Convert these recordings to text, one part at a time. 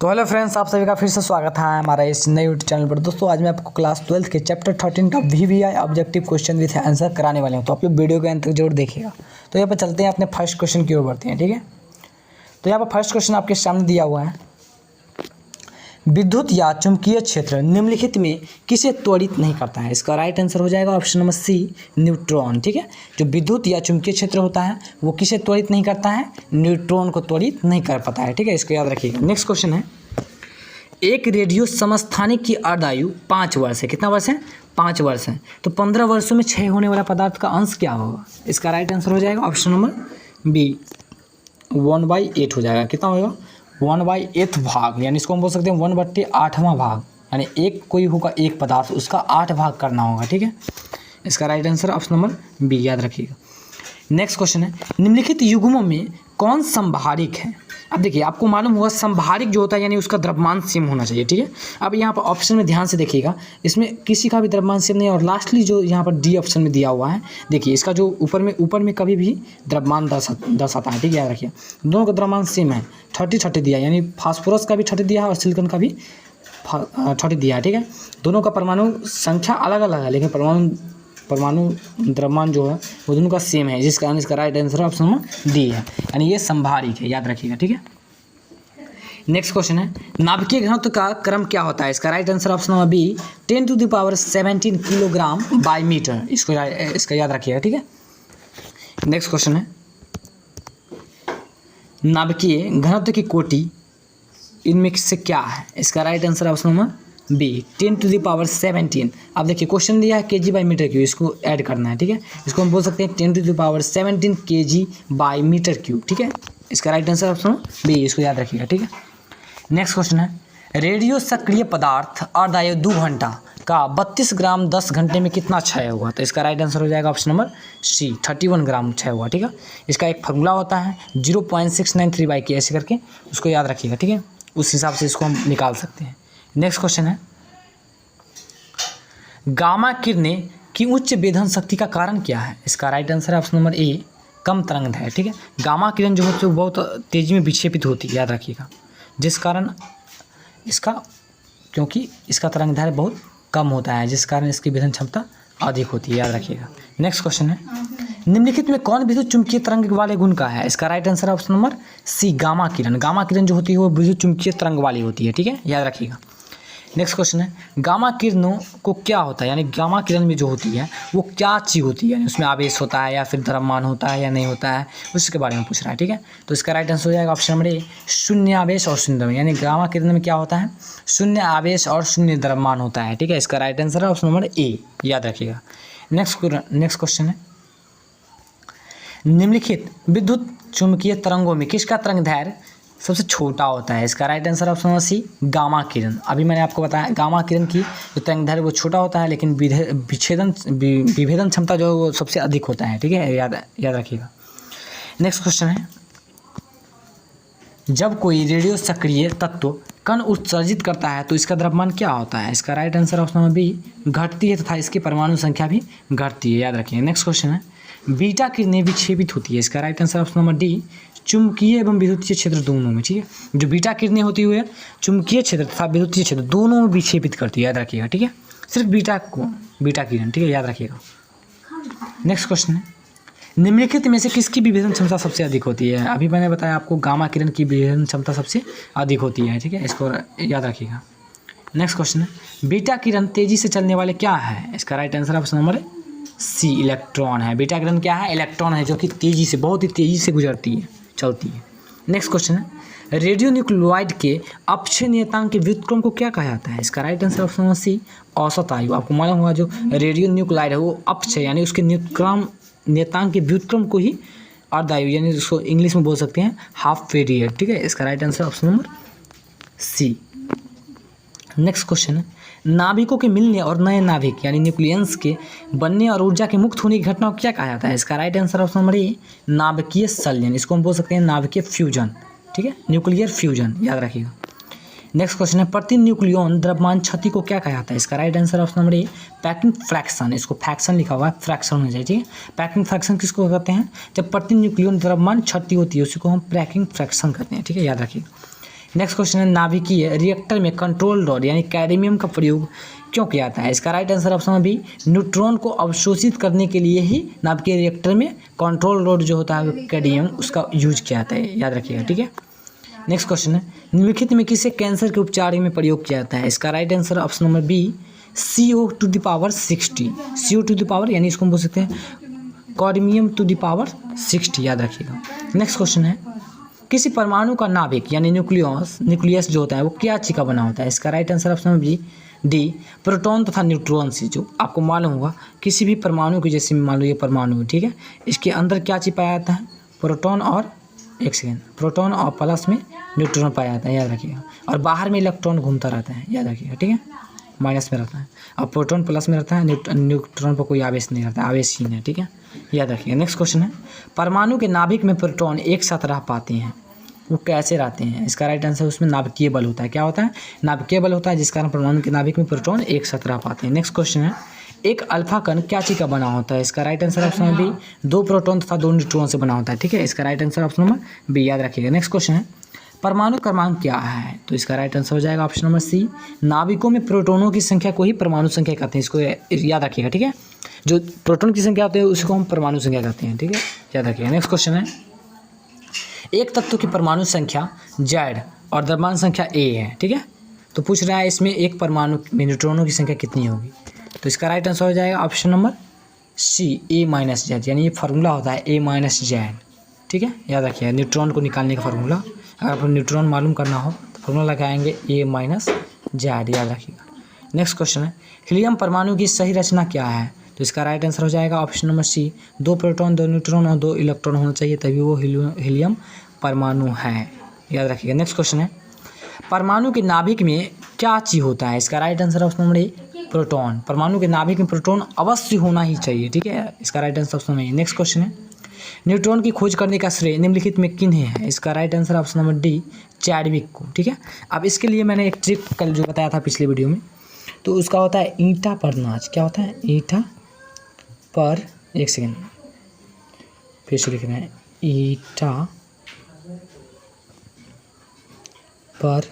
तो hello friends, आप सभी का फिर से स्वागत है हमारा इस नए यूट्यूब चैनल पर। दोस्तों आज मैं आपको क्लास 12 के चैप्टर 13 का VVI objective question with answer कराने वाले हूं। तो आप लोग वीडियो के अंत तक जरूर देखिएगा। तो यहाँ पर चलते हैं अपने फर्स्ट क्वेश्चन की ओर बढ़ते हैं। ठीक है, तो यहाँ पर फर्स्ट क्वेश्चन आपके सामने दिया हुआ है, विद्युत या चुंबकीय क्षेत्र निम्नलिखित में किसे त्वरित नहीं करता है। इसका राइट आंसर हो जाएगा ऑप्शन नंबर सी, न्यूट्रॉन। ठीक है, जो विद्युत या चुंबकीय क्षेत्र होता है वो किसे त्वरित नहीं करता है, न्यूट्रॉन को त्वरित नहीं कर पाता है। ठीक है, इसको याद रखिएगा। नेक्स्ट क्वेश्चन है, एक रेडियो समस्थानिक की अर्धायु 5 वर्ष है। कितना वर्ष है? 5 वर्ष है। तो 15 वर्षों में क्षय होने वाला पदार्थ का अंश क्या होगा? इसका राइट आंसर हो जाएगा ऑप्शन नंबर बी, 1/8 हो जाएगा। कितना होगा? 1/8 भाग, यानी इसको हम बोल सकते हैं 1/8वां भाग, यानी एक कोई होगा एक पदार्थ, उसका 8 भाग करना होगा। ठीक है, इसका right answer option number B, याद रखिएगा। नेक्स्ट क्वेश्चन है, निम्नलिखित युग्मों में कौन संभारिक है? अब देखिए, आपको मालूम होगा संभारिक जो होता है यानी उसका द्रव्यमान सेम होना चाहिए। ठीक है, अब यहाँ पर ऑप्शन में ध्यान से देखिएगा, इसमें किसी का भी द्रव्यमान सेम नहीं है। और लास्टली जो यहाँ पर डी ऑप्शन में दिया हुआ है, देखिए इसका जो ऊपर में कभी भी द्रव्यमान दर्शाता है। ठीक है, याद रखिए, दोनों का द्रव्यमान सेम है। 30 दिया, यानी फास्फोरस का भी 30 दिया है और सिलिकॉन का भी 30 दिया है। ठीक है, दोनों का परमाणु संख्या अलग अलग है, लेकिन परमाणु द्रव्यमान जो है वो दोनों का सेम है, जिस कारण इसका right answer option number D है, यानी ये संभारिक है, याद रखिएगा। ठीक है, नेक्स्ट क्वेश्चन है, नाभिकीय घनत्व का क्रम क्या होता है? इसका right answer option number B, 10⁻17 kilogram by metre. इसका याद रखिएगा। ठीक है, नेक्स्ट क्वेश्चन है, नाभिकीय घनत्व की कोटि इनमें से क्या है? इसका right answer option number B, 10⁻17। अब देखिए क्वेश्चन दिया है kg/m³, इसको ऐड करना है। ठीक है, इसको हम बोल सकते हैं 10⁻17 kg/m³। ठीक है, इसका राइट आंसर ऑप्शन बी, इसको याद रखिएगा। ठीक है, नेक्स्ट क्वेश्चन है, रेडियो सक्रिय पदार्थ अर्धायु 2 घंटा का 32 ग्राम 10 घंटे में कितना क्षय होगा? तो इसका राइट आंसर हो जाएगा ऑप्शन नंबर सी, 31 ग्राम क्षय होगा। ठीक है, इसका एक फार्मूला होता है 0.693/k, ऐसे करके उसको याद रखिएगा। ठीक है, उस हिसाब से इसको हम निकाल सकते हैं। नेक्स्ट क्वेश्चन है, गामा किरणें की उच्च वेधन शक्ति का कारण क्या है? इसका राइट आंसर है ऑप्शन नंबर ए, कम तरंगदैर्घ्य। ठीक है, गामा किरण जो होती है वो बहुत तेजी में विक्षेपित होती है, याद रखिएगा, जिस कारण क्योंकि इसका तरंगदैर्घ्य बहुत कम होता है, जिस कारण इसकी वेधन क्षमता अधिक होती है, याद रखिएगा। नेक्स्ट क्वेश्चन है, निम्नलिखित में कौन विद्युत चुम्बकीय तरंग वाले गुण का है? इसका right answer option number C, gamma किरण। गामा किरण जो होती है वो विद्युत चुम्बकीय तरंग वाली होती है। ठीक है, याद रखिएगा। नेक्स्ट क्वेश्चन है, गामा किरणों को क्या होता है, यानी गामा किरण में जो होती है वो क्या चीज़ होती है, यानी उसमें आवेश होता है या फिर द्रव्यमान होता है या नहीं होता है, उसके बारे में पूछ रहा है। ठीक है, तो इसका राइट आंसर हो जाएगा ऑप्शन नंबर ए, शून्य आवेश और शून्य द्रव्यमान, यानी गामा किरण में क्या होता है, शून्य आवेश और शून्य द्रव्यमान होता है। ठीक है, इसका राइट आंसर है ऑप्शन नंबर ए, याद रखिएगा। नेक्स्ट क्वेश्चन है, निम्नलिखित विद्युत चुम्बकीय तरंगों में किसका तरंगदैर्घ्य सबसे छोटा होता है? इसका right answer option number C, gamma किरण। अभी मैंने आपको बताया गामा किरण की जो तरंगदैर्घ्य वो छोटा होता है, लेकिन विभेदन क्षमता जो है वो सबसे अधिक होता है। ठीक है, याद रखिएगा। नेक्स्ट क्वेश्चन है, जब कोई रेडियो सक्रिय तत्व कण उत्सर्जित करता है तो इसका द्रव्यमान क्या होता है? इसका right answer option number B, घटती है तथा इसकी परमाणु संख्या भी घटती है, याद रखिएगा। नेक्स्ट क्वेश्चन है, बीटा किरणें विक्षेपित होती है। इसका right answer option number D, चुंबकीय एवं विद्युतीय क्षेत्र दोनों में। ठीक है, जो बीटा किरणें होती हुए चुंबकीय क्षेत्र तथा विद्युतीय क्षेत्र दोनों में विक्षेपित करती है, याद रखिएगा। ठीक है, सिर्फ बीटा किरण। ठीक है, याद रखिएगा। नेक्स्ट क्वेश्चन है, निम्नलिखित में से किसकी विभेदन क्षमता सबसे अधिक होती है? अभी मैंने बताया आपको गामा किरण की विभेदन क्षमता सबसे अधिक होती है। ठीक है, इसको याद रखिएगा। नेक्स्ट क्वेश्चन है, बीटा किरण तेजी से चलने वाले क्या है? इसका right answer option number C, electron है। बीटा किरण क्या है? इलेक्ट्रॉन है, जो कि बहुत ही तेजी से चलती है। नेक्स्ट क्वेश्चन है, रेडियो न्यूक्लियोटाइड के अपक्षय नियतांक के व्युत्क्रम को क्या कहा जाता है? इसका right answer option number C, औसत आयु। आपको मालूम होगा जो रेडियो न्यूक्लियोटाइड है वो अपक्षय यानी उसके नियतांक के व्युत्क्रम को ही अर्धायु, यानी उसको इंग्लिश में बोल सकते हैं हाफ पीरियड। ठीक है, इसका right answer option number C. Next question है, नाभिकों के मिलने और नए नाभिक यानी न्यूक्लियस के बनने और ऊर्जा के मुक्त होने की घटना को क्या कहा जाता है? इसका right answer option number A, नाभिकीय संलयन। इसको हम बोल सकते हैं नाभिकीय फ्यूजन। ठीक है, न्यूक्लियर फ्यूजन, याद रखिएगा। नेक्स्ट क्वेश्चन है, प्रति न्यूक्लियन द्रव्यमान क्षति को क्या कहा जाता है? इसका right answer option number A, packing fraction. इसको फ्रैक्शन लिखा हुआ है, फ्रैक्शन होना चाहिए। ठीक है, पैकिंग फ्रैक्शन किसको कहते हैं? जब प्रति न्यूक्लियन द्रव्यमान क्षति होती है उसी को हम पैकिंग फ्रैक्शन कहते हैं। ठीक है, याद रखिएगा। नेक्स्ट क्वेश्चन है नाभिकीय रिएक्टर में कंट्रोल रॉड यानी कैडमियम का प्रयोग क्यों किया जाता है? इसका right answer option B, neutron को अवशोषित करने के लिए ही नाभिकीय रिएक्टर में कंट्रोल रॉड जो होता है कैडमियम उसका यूज किया जाता है, याद रखिएगा, ठीक है। नेक्स्ट क्वेश्चन है निम्नलिखित में किसे कैंसर के उपचार में प्रयोग किया जाता है? इसका right answer option number B, CO⁻60, CO⁻, यानी इसको हम बोल सकते हैं कैडमियम⁻60, याद रखिएगा। नेक्स्ट क्वेश्चन है किसी परमाणु का नाभिक यानी न्यूक्लियस जो होता है वो क्या चीज का बना होता है? इसका right answer option B, D, proton तथा न्यूट्रॉन से। जो आपको मालूम होगा किसी भी परमाणु की, जैसे मान लो ये परमाणु है, ठीक है, इसके अंदर क्या चीज पाया जाता है? प्रोटॉन और प्रोटॉन और प्लस में न्यूट्रॉन पाया जाता है, याद रखिएगा। और बाहर में इलेक्ट्रॉन घूमता रहता है, याद रखिएगा, ठीक है, माइनस में रहता है। और प्रोटॉन प्लस में रहता है, न्यूट्रॉन पर कोई आवेश नहीं रहता, आवेशहीन है, ठीक है, याद रखिएगा। नेक्स्ट क्वेश्चन है परमाणु के नाभिक में प्रोटॉन एक साथ रह पाते हैं, वो कैसे रहते हैं? इसका राइट आंसर उसमें नाभिकीय बल होता है। क्या होता है? नाभिकीय बल होता है, जिस कारण परमाणु के नाभिक में प्रोटॉन एक साथ रह पाते हैं। नेक्स्ट क्वेश्चन है एक अल्फा कण क्या चीज का बना होता है? इसका राइट आंसर ऑप्शन है बी, 2 प्रोटॉन तथा 2 न्यूट्रॉन से बना होता है, ठीक है, इसका right answer option number B, याद रखिएगा। नेक्स्ट क्वेश्चन है परमाणु क्रमांक क्या है? तो इसका राइट आंसर हो जाएगा ऑप्शन नंबर सी, नाभिकों में प्रोटॉनों की संख्या को ही परमाणु संख्या कहते हैं, इसको याद रखिएगा, ठीक है। जो प्रोटॉन की संख्या होती है उसको हम परमाणु संख्या कहते हैं, ठीक है, याद रखिएगा। नेक्स्ट क्वेश्चन है एक तत्व की परमाणु संख्या Z और द्रव्यमान संख्या A है, ठीक है, तो पूछ रहा है इसमें एक परमाणु में न्यूट्रॉनों की संख्या कितनी होगी? तो इसका राइट आंसर हो जाएगा ऑप्शन नंबर सी, A-Z, यानी ये फार्मूला होता है A-Z, ठीक है, याद रखिएगा। न्यूट्रॉन को निकालने का फार्मूला, अगर आपको न्यूट्रॉन मालूम करना हो तो फार्मूला लगाएंगे A-Z, याद रखिएगा। नेक्स्ट क्वेश्चन है हीलियम परमाणु की सही रचना क्या है? तो इसका राइट आंसर हो जाएगा option number C, 2 proton 2 neutron और 2 इलेक्ट्रॉन होना चाहिए, तभी वो हीलियम परमाणु है, याद रखिएगा। नेक्स्ट क्वेश्चन है परमाणु के नाभिक में क्या चीज होता है? इसका right answer option number A, proton. परमाणु के नाभिक में प्रोटॉन अवश्य होना ही चाहिए, ठीक है, इसका right answer option number A. Next question है न्यूट्रॉन की खोज करने का श्रेय निम्नलिखित में किन्हें है? इसका right answer option number D, Chadwick को, ठीक है। अब इसके लिए मैंने एक ट्रिक कल जो बताया था पिछले वीडियो में, तो उसका होता है ईंटा पर नाच। क्या होता है? ईंटा पर, एक सेकेंड फिर से लिख रहे हैं, ईंटा पर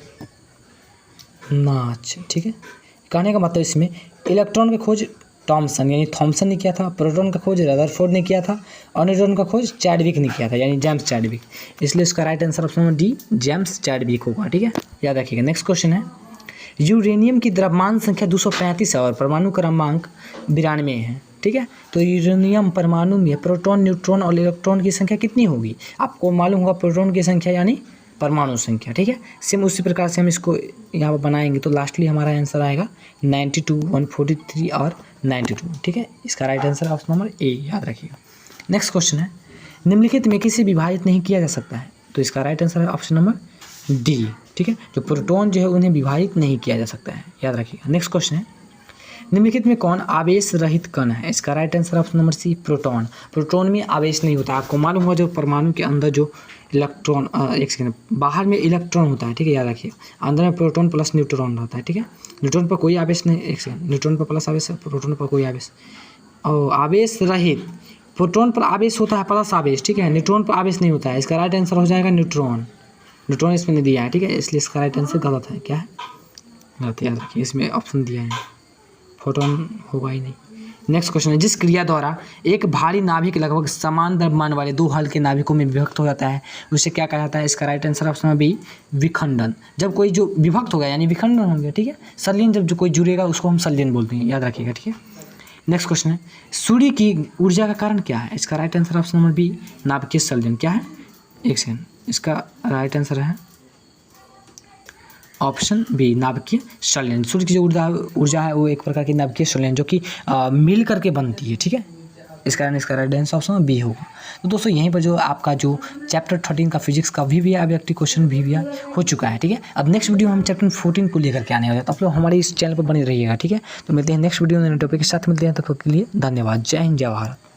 नाच, ठीक है। कहने का मतलब इसमें इलेक्ट्रॉन की खोज थॉमसन ने किया था, प्रोटॉन का खोज रदरफोर्ड ने किया था और न्यूट्रॉन का खोज चैडविक ने किया था, यानी जेम्स चैडविक, इसलिए इसका right answer option number D, James Chadwick होगा, ठीक है, याद रखिएगा। नेक्स्ट क्वेश्चन है यूरेनियम की द्रव्यमान संख्या 235 है और परमाणु क्रमांक 92 है, ठीक है, तो यूरेनियम परमाणु में प्रोटॉन, न्यूट्रॉन और इलेक्ट्रॉन की संख्या कितनी होगी? आपको मालूम होगा प्रोटॉन की संख्या यानी परमाणु संख्या, ठीक है। सेम उसी प्रकार से हम इसको यहाँ पर बनाएंगे तो लास्टली हमारा आंसर आएगा 92, 143 और 92, ठीक है, इसका right answer option number A, याद रखिएगा। नेक्स्ट क्वेश्चन है निम्नलिखित में किसे विभाजित नहीं किया जा सकता है? तो इसका राइट आंसर है ऑप्शन नंबर डी, ठीक है, जो प्रोटॉन जो है उन्हें विभाजित नहीं किया जा सकता है, याद रखिएगा। नेक्स्ट क्वेश्चन है निम्नलिखित में कौन आवेश रहित कण है? इसका right answer option number C, proton. Proton में आवेश नहीं होता, आपको मालूम होगा जो परमाणु के अंदर जो इलेक्ट्रॉन, एक सेकेंड, बाहर में इलेक्ट्रॉन होता है, ठीक है, याद रखिए, अंदर में प्रोटॉन प्लस न्यूट्रॉन रहता है, ठीक है, न्यूट्रॉन पर कोई आवेश नहीं, एक सेकेंड, न्यूट्रॉन पर प्लस आवेश है, प्रोटॉन पर कोई आवेश, और आवेश रहित, प्रोटॉन पर आवेश होता है प्लस आवेश, ठीक है, न्यूट्रॉन पर आवेश नहीं होता है, इसका राइट आंसर हो जाएगा न्यूट्रॉन। न्यूट्रॉन इसमें नहीं दिया है, ठीक है, इसलिए इसका राइट आंसर गलत है, क्या है, गलत, याद रखिए, इसमें ऑप्शन दिया है, प्रोटॉन होगा ही नहीं। नेक्स्ट क्वेश्चन है जिस क्रिया द्वारा एक भारी नाभिक लगभग समान द्रव्यमान वाले 2 हल्के नाभिकों में विभक्त हो जाता है उसे क्या कहा जाता है? इसका राइट आंसर ऑप्शन बी, विखंडन। जब कोई जो विभक्त हो गया यानी विखंडन हो गया, ठीक है, संलयन, जब जो कोई जुड़ेगा उसको हम संलयन बोलते हैं, याद रखिएगा, ठीक है। नेक्स्ट क्वेश्चन है सूर्य की ऊर्जा का कारण क्या है? इसका right answer option number B, नाभिकीय संलयन। क्या है? एक सेकेंड, इसका राइट आंसर है ऑप्शन बी, नाभिकीय संलयन। सूर्य की जो ऊर्जा है वो एक प्रकार की नाभिकीय संलयन जो कि मिल करके बनती है, ठीक है, इस कारण इसका राइट आंसर ऑप्शन बी होगा। तो दोस्तों यहीं पर जो आपका जो चैप्टर 13 का फिजिक्स का VVI ऑब्जेक्टिव क्वेश्चन VVI हो चुका है, ठीक है। अब नेक्स्ट वीडियो में हम चैप्टर 14 को लेकर के आने वाले हैं, तो आप लोग हमारे इस चैनल पर बने रहिएगा, ठीक है। तो मिलते हैं नेक्स्ट वीडियो में, नए टॉपिक के साथ मिलते हैं, तब तक के लिए धन्यवाद। जय हिंद, जय भारत।